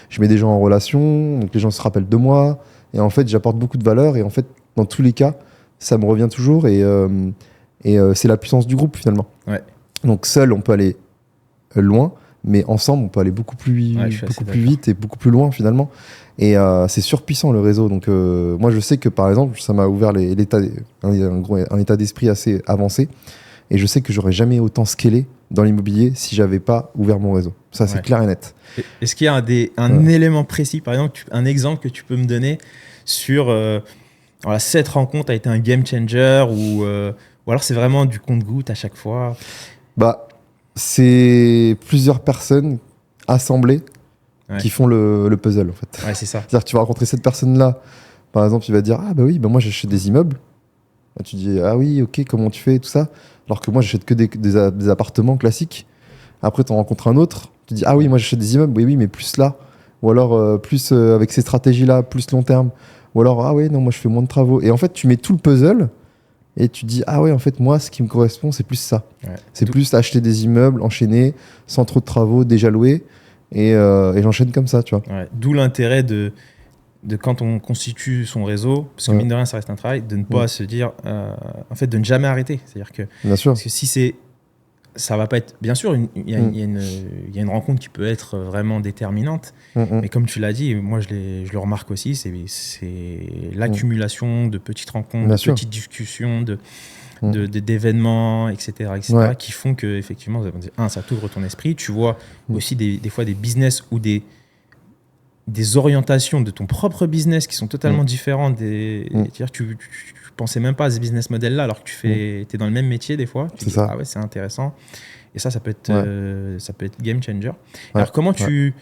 Je mets des gens en relation, donc les gens se rappellent de moi. Et en fait, j'apporte beaucoup de valeur. Et en fait, dans tous les cas, ça me revient toujours. Et c'est la puissance du groupe finalement. Donc seul, on peut aller loin. Mais ensemble, on peut aller beaucoup plus vite et beaucoup plus loin finalement. Et c'est surpuissant le réseau. Donc moi, je sais que par exemple, ça m'a ouvert un état d'esprit assez avancé. Et je sais que j'aurais jamais autant scalé dans l'immobilier si j'avais pas ouvert mon réseau. Ça, c'est clair et net. Est-ce qu'il y a un élément précis, par exemple, un exemple que tu peux me donner sur cette rencontre a été un game changer ou alors c'est vraiment du compte-gouttes à chaque fois? C'est plusieurs personnes assemblées qui font le puzzle en fait. C'est ça. C'est-à-dire que tu vas rencontrer cette personne-là, par exemple, il va dire moi j'achète des immeubles. Tu dis ah oui, ok, comment tu fais tout ça? Alors que moi j'achète que des appartements classiques. Après tu en rencontres un autre, tu dis ah oui, moi j'achète des immeubles, oui mais plus là, ou alors plus avec ces stratégies-là, plus long terme, ou alors ah oui non moi je fais moins de travaux. Et en fait tu mets tout le puzzle. Et tu dis, ah ouais, en fait, moi, ce qui me correspond, c'est plus ça. C'est plus acheter des immeubles, enchaîner, sans trop de travaux, déjà loués. Et j'enchaîne comme ça, tu vois. D'où l'intérêt de quand on constitue son réseau, parce que mine de rien, ça reste un travail, de ne pas se dire, en fait, de ne jamais arrêter. C'est-à-dire que, bien sûr. Parce que si c'est ça va pas être. Bien sûr, il y a une rencontre qui peut être vraiment déterminante. Mais comme tu l'as dit, moi je le remarque aussi, c'est l'accumulation de petites rencontres, de petites discussions, d'événements, etc. qui font que effectivement, ça t'ouvre ton esprit. Tu vois aussi des fois des business ou des orientations de ton propre business qui sont totalement différentes. C'est-à-dire tu pensais même pas à ce business model-là alors que tu es dans le même métier des fois. Tu dis, ah ouais, c'est intéressant. Et ça peut être game changer. Alors comment tu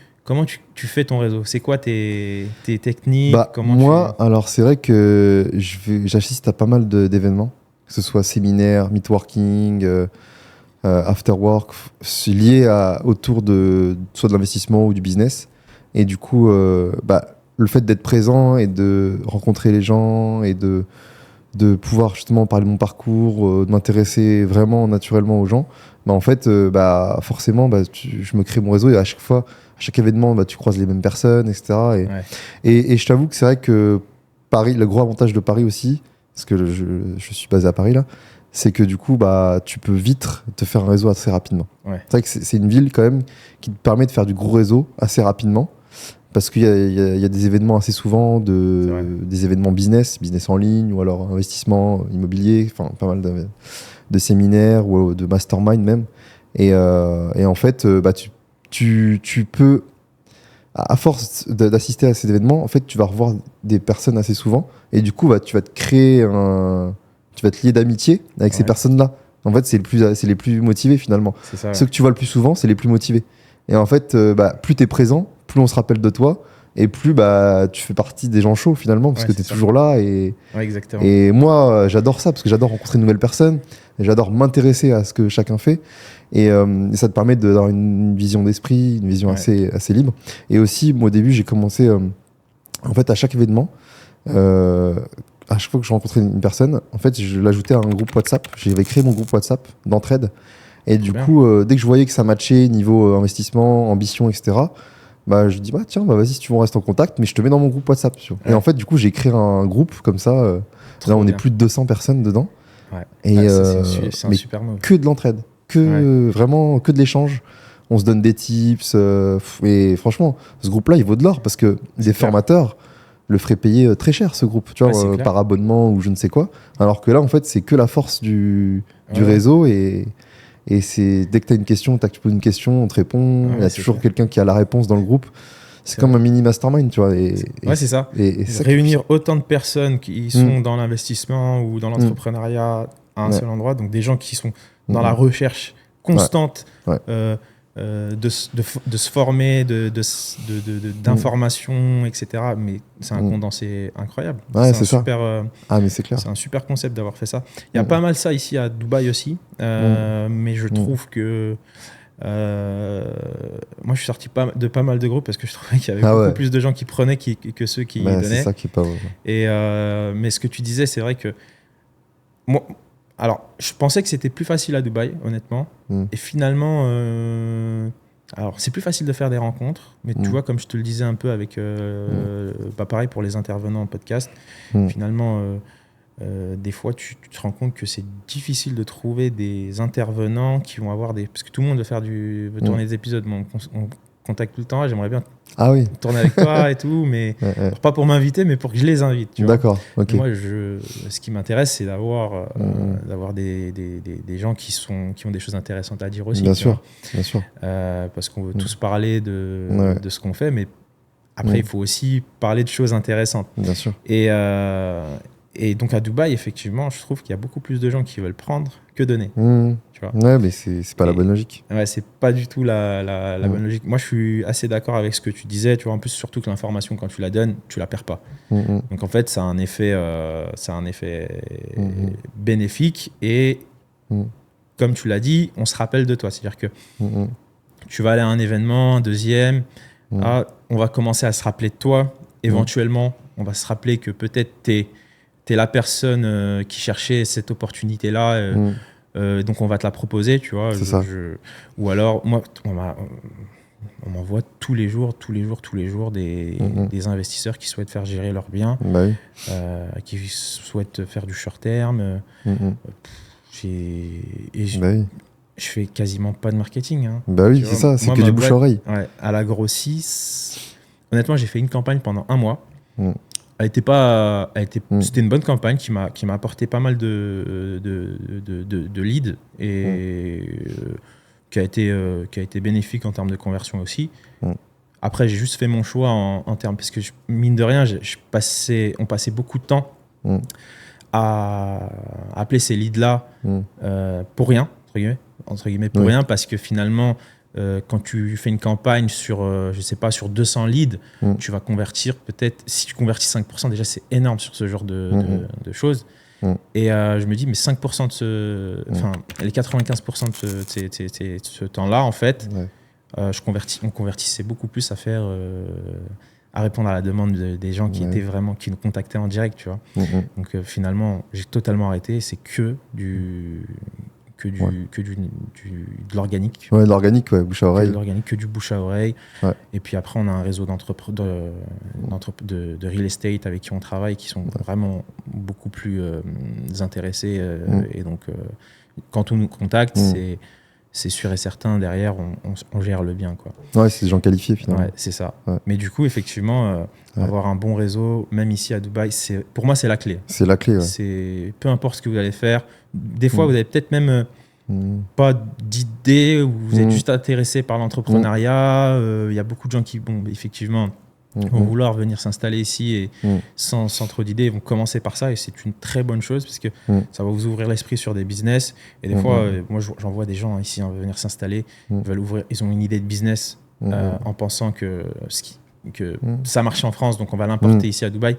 fais ton réseau? C'est quoi tes techniques? Alors c'est vrai que j'assiste à pas mal d'événements, que ce soit séminaires, meetworking, after work, liés autour soit de l'investissement ou du business. Et du coup, le fait d'être présent et de rencontrer les gens et de pouvoir justement parler de mon parcours, de m'intéresser vraiment naturellement aux gens, en fait, forcément, je me crée mon réseau et à chaque événement, tu croises les mêmes personnes, etc. Et je t'avoue que c'est vrai que Paris, le gros avantage de Paris aussi, parce que je suis basé à Paris là, c'est que du coup, tu peux vite te faire un réseau assez rapidement. C'est vrai que c'est une ville quand même qui te permet de faire du gros réseau assez rapidement. Parce qu'il y a des événements assez souvent, des événements business en ligne ou alors investissement immobilier, enfin pas mal de séminaires ou de mastermind même. Et en fait, tu peux, à force d'assister à ces événements, en fait, tu vas revoir des personnes assez souvent et du coup, tu vas te lier d'amitié avec ces personnes-là. En fait, c'est les plus motivés finalement. Ceux que tu vois le plus souvent, c'est les plus motivés. Et en fait, plus tu es présent, plus on se rappelle de toi et plus tu fais partie des gens chauds finalement parce que tu es toujours là. Et moi, j'adore ça parce que j'adore rencontrer de nouvelles personnes, et j'adore m'intéresser à ce que chacun fait. Et ça te permet d'avoir une vision d'esprit, une vision assez libre. Et aussi, moi au début, j'ai commencé en fait à chaque événement. À chaque fois que je rencontrais une personne, en fait, je l'ajoutais à un groupe WhatsApp. J'avais créé mon groupe WhatsApp d'entraide. Et du coup, dès que je voyais que ça matchait niveau investissement, ambition, etc., je dis tiens, vas-y, si tu veux, on reste en contact, mais je te mets dans mon groupe WhatsApp. Et en fait, du coup, j'ai créé un groupe comme ça. Là, on est plus de 200 personnes dedans. Et c'est un super move. Que de l'entraide, vraiment que de l'échange. On se donne des tips. Et franchement, ce groupe-là, il vaut de l'or parce que des formateurs le feraient payer très cher, ce groupe, tu vois, par abonnement ou je ne sais quoi. Alors que là, en fait, c'est que la force du réseau et c'est dès que tu as une question, tu poses une question, on te répond. Il y a toujours quelqu'un qui a la réponse dans le groupe. C'est comme un mini mastermind, tu vois. C'est ça. Et réunir autant de personnes qui sont dans l'investissement ou dans l'entrepreneuriat à un seul endroit, donc des gens qui sont dans la recherche constante de se former, d'informations, etc. Mais c'est un condensé incroyable. C'est ça. Mais c'est clair. C'est un super concept d'avoir fait ça. Il y a pas mal ça ici à Dubaï aussi, mais je trouve que moi je suis sorti de pas mal de groupes parce que je trouvais qu'il y avait beaucoup plus de gens qui prenaient que ceux qui donnaient. C'est ça qui est pas vrai. Mais ce que tu disais, c'est vrai que moi, alors je pensais que c'était plus facile à Dubaï, honnêtement, et finalement alors c'est plus facile de faire des rencontres, mais tu vois, comme je te le disais un peu avec pareil pour les intervenants en podcast, finalement des fois tu te rends compte que c'est difficile de trouver des intervenants qui vont avoir parce que tout le monde veut tourner des épisodes. Bon, on contacte tout le temps, j'aimerais bien tourner avec toi et tout, mais pas pour m'inviter, mais pour que je les invite. D'accord, ok. Moi, ce qui m'intéresse, c'est d'avoir des gens qui ont des choses intéressantes à dire aussi. Bien sûr. Parce qu'on veut tous parler de ce qu'on fait, mais après, il faut aussi parler de choses intéressantes. Bien sûr. Et donc à Dubaï, effectivement, je trouve qu'il y a beaucoup plus de gens qui veulent prendre que donner. Tu vois. Ouais, mais c'est pas la bonne logique. Ouais, c'est pas du tout la bonne logique. Moi, je suis assez d'accord avec ce que tu disais. Tu vois, en plus, surtout que l'information, quand tu la donnes, tu la perds pas. Donc en fait, ça a un effet bénéfique. Et comme tu l'as dit, on se rappelle de toi. C'est-à-dire que tu vas aller à un événement, un deuxième, on va commencer à se rappeler de toi. Éventuellement, on va se rappeler que peut-être t'es la personne qui cherchait cette opportunité-là, donc on va te la proposer, tu vois. C'est ça. Ou alors, moi, on m'envoie tous les jours des investisseurs qui souhaitent faire gérer leurs biens, qui souhaitent faire du short terme. je fais quasiment pas de marketing. Hein. Bah oui, Tu c'est vois, ça, c'est moi, que ma du bouche à oreille. Ouais, elle a grossi. Honnêtement, j'ai fait une campagne pendant 1 mois. Mm. C'était une bonne campagne qui m'a apporté pas mal de leads et qui a été bénéfique en termes de conversion aussi. Mm. Après, j'ai juste fait mon choix en termes, parce que mine de rien, on passait beaucoup de temps Mm. à appeler ces leads-là pour rien, entre guillemets pour Oui. rien, parce que finalement, quand tu fais une campagne sur, je sais pas, sur 200 leads, tu vas convertir peut-être, si tu convertis 5%, déjà c'est énorme sur ce genre de choses. Et je me dis, mais 5% de les 95% de ce temps-là, en fait, Ouais. on convertissait beaucoup plus à faire, à répondre à la demande des gens qui nous contactaient en direct, tu vois. Donc finalement, j'ai totalement arrêté. C'est que de l'organique. Ouais, de l'organique, ouais, bouche à oreille. Que du bouche à oreille. Ouais. Et puis après, on a un réseau de real estate avec qui on travaille, qui sont vraiment beaucoup plus intéressés. Et donc, quand on nous contacte, c'est sûr et certain, derrière, on gère le bien, quoi. Ouais, c'est des gens qualifiés, finalement. Ouais, c'est ça. Ouais. Mais du coup, effectivement, avoir un bon réseau, même ici à Dubaï, pour moi, c'est la clé. C'est la clé, ouais. Peu importe ce que vous allez faire. Des fois, vous avez peut-être même pas d'idée, ou vous êtes juste intéressé par l'entrepreneuriat. Il y a beaucoup de gens qui, effectivement, vont vouloir venir s'installer ici et sans trop d'idées, ils vont commencer par ça, et c'est une très bonne chose parce que ça va vous ouvrir l'esprit sur des business. Et des fois, moi j'en vois des gens ici venir s'installer, ils ont une idée de business en pensant que ça marche en France, donc on va l'importer ici à Dubaï.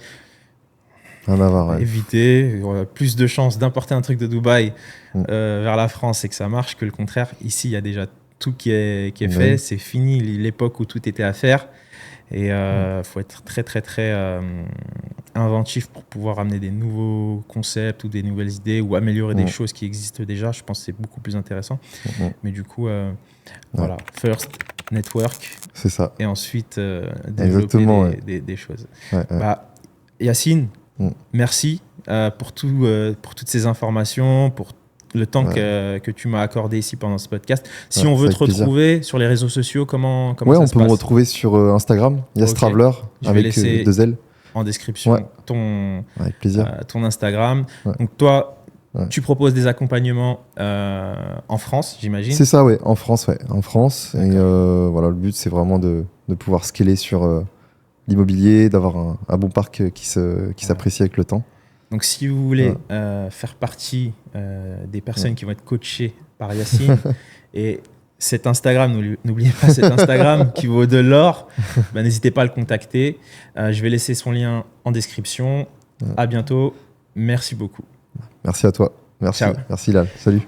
Éviter, plus de chances d'importer un truc de Dubaï vers la France et que ça marche que le contraire. Ici, il y a déjà tout qui est fait, c'est fini l'époque où tout était à faire. Et faut être très très très inventif pour pouvoir amener des nouveaux concepts ou des nouvelles idées ou améliorer des choses qui existent déjà. Je pense que c'est beaucoup plus intéressant. Mais du coup, voilà, first network. C'est ça. Et ensuite développer des choses. Yacine, merci pour toutes ces informations, pour le temps que tu m'as accordé ici pendant ce podcast. Si on veut te retrouver sur les réseaux sociaux, comment ça se passe ? On peut me retrouver sur Instagram, Yastraveler, avec 2 L. En description avec plaisir. Ton Instagram. Donc toi, tu proposes des accompagnements en France, j'imagine ? C'est ça, ouais, en France. Et voilà, le but, c'est vraiment de pouvoir scaler sur l'immobilier, d'avoir un bon parc qui s'apprécie avec le temps. Donc, si vous voulez faire partie des personnes qui vont être coachées par Yacine, et cet Instagram, n'oubliez pas cet Instagram qui vaut de l'or, n'hésitez pas à le contacter. Je vais laisser son lien en description. À bientôt. Merci beaucoup. Merci à toi. Merci. Ciao. Merci Lal. Salut.